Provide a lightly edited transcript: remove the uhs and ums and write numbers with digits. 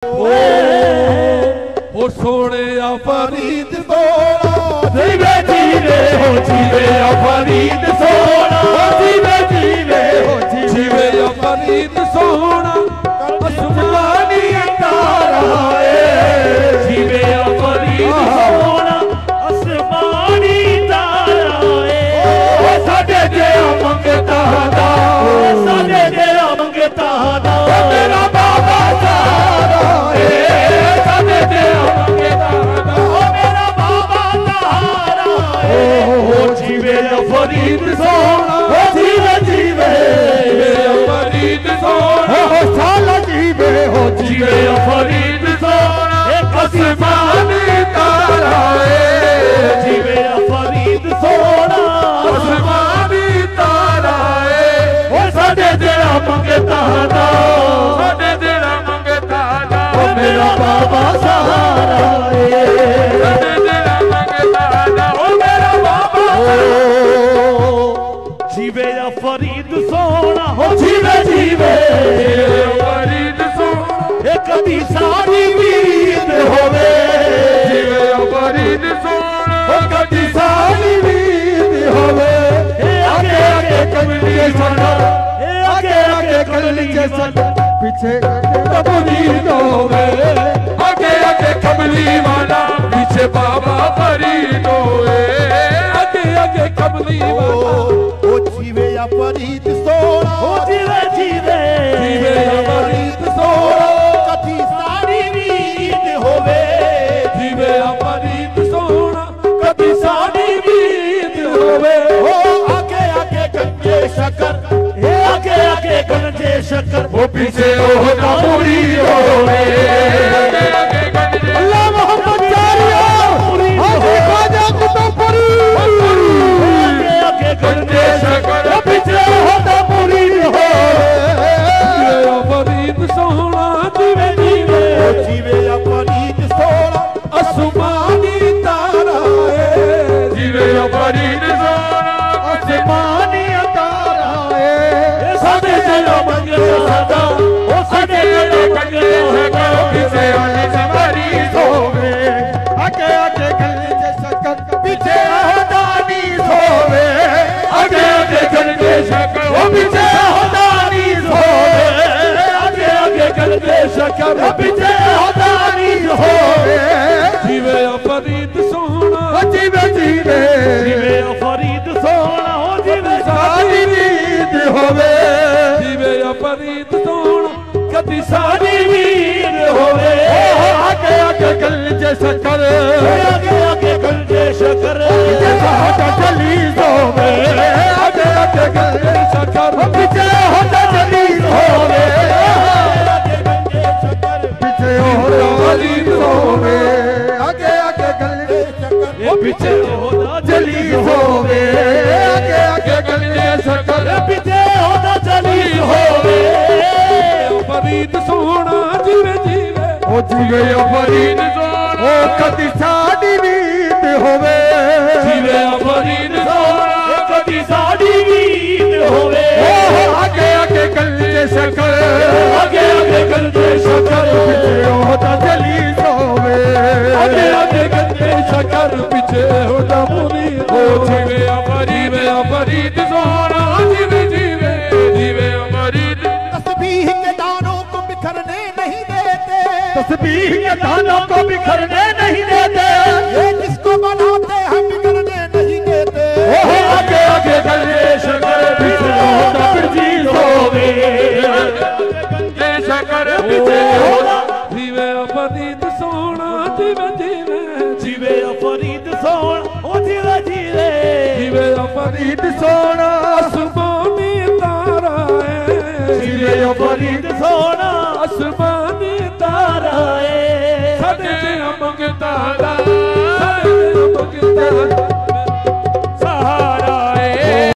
ओ सोने फरीद सोना जीवे जीवे हो जीवे फरीद सोना जीवे जीवे हो जीवे फरीद सोना आसमानी तारा जीवे फरीद सोना आसमानी तारा साडे जे मंगता दा साडे जे मंगता दा मेरा बाबा तारा साडे जे मंगता दा मेरा बाबा तारा ओ जीवे फरीद सोना ओ जीवे जीवे फरीद सोना ओ साला जीवे हो जीवे फरीद सोना एक आसमानी तारा जीवे फरीद सोना आसमानी तारा ओ साडे तेरा मंगता दा साडे तेरा मंगता दा ओ मेरा बाबा सहारा साडे तेरा मंगता दा ओ मेरा बाबा जीवे फरीद सोना हो जीवे जीवे फरीद सोना एक कभी सारी बीत होवे जीवे फरीद सोना ओ कभी सारी बीत होवे आगे आगे कमली सकर आगे आगे कमली सकर पीछे कबूली होवे आगे आगे कमली वाला पीछे बाबा फरीद होवे आगे आगे कमली वाला ओ जीवे फरीद सोना ओ जीवे जीवे जीवे फरीद सोना कभी सारी बीत होवे जीवे फरीद सोना कभी सारी बीत होवे ओ आगे आगे गंजे शकर आगे आगे गंजे शकर वो पीछे ओ पूरी होवे आगे आगे गंजे अल्लाह मोहम्मद चारिया आगे ख्वाजा कुतुबपुरी आगे आगे गंजे शकर पीछे होता पूरी होवे फरीद सोना जीवे जीवे जीवे फरीद सोना आसमानी तारा जीवे फरीद सोना आसमानी तारा साडे तेरा मंगता दा ओ साडे तेरा मंगता दा पीछे आने सवारी सोवे आगे आगे गले से सकत पीछे होदानी सोवे आगे आगे गले शकर ओ पीछे होदानी सोवे आगे आगे गले शकर ओ पीछे होदानी सोवे जीवे फरीद सोना ओ जीवे जीवे जीवे फरीद सोना ओ जीवे सारी बीत होवे जीवे फरीद सोना कदी सारी बीत होवे आगे आगे गले शकर आगे आगे गले शकर पीछे होदा चली सोवे आगे आगे गले शकर पीछे होदा चली सोवे आगे गले शकर पीछे होदा चली सोवे आगे आगे गले शकर पीछे होदा चली सोवे आगे आगे गले शकर पीछे होदा चली होवे फरीद सोना जीवे जीवे ओ जीवे फरीद सोना ओ कदी साडी बीत होवे जीवे फरीद सोना कदी साडी बीत होवे आगे आगे गले शकर आगे आगे गले शकर पीछे होदा चली सोवे आगे आगे गले शकर पीछे होदा पूरी ओ जीवे फरीद सोना जीवे जीवे जीवे फरीद तस्बीह के दानों को बिखरने नहीं देते तस्बीह के दानों को बिखरने नहीं देते ये जिसको बनाते हैं बिखरने नहीं देते आगे आगे गले शकर पीछे होदा बिरजी सोवे गले शकर पीछे होदा जीवे फरीद सोना जीवे जीवे जीवे फरीद सोना ओ जीवे जीवे जीवे फरीद सोना आसमानी तारा जीवे फरीद सोना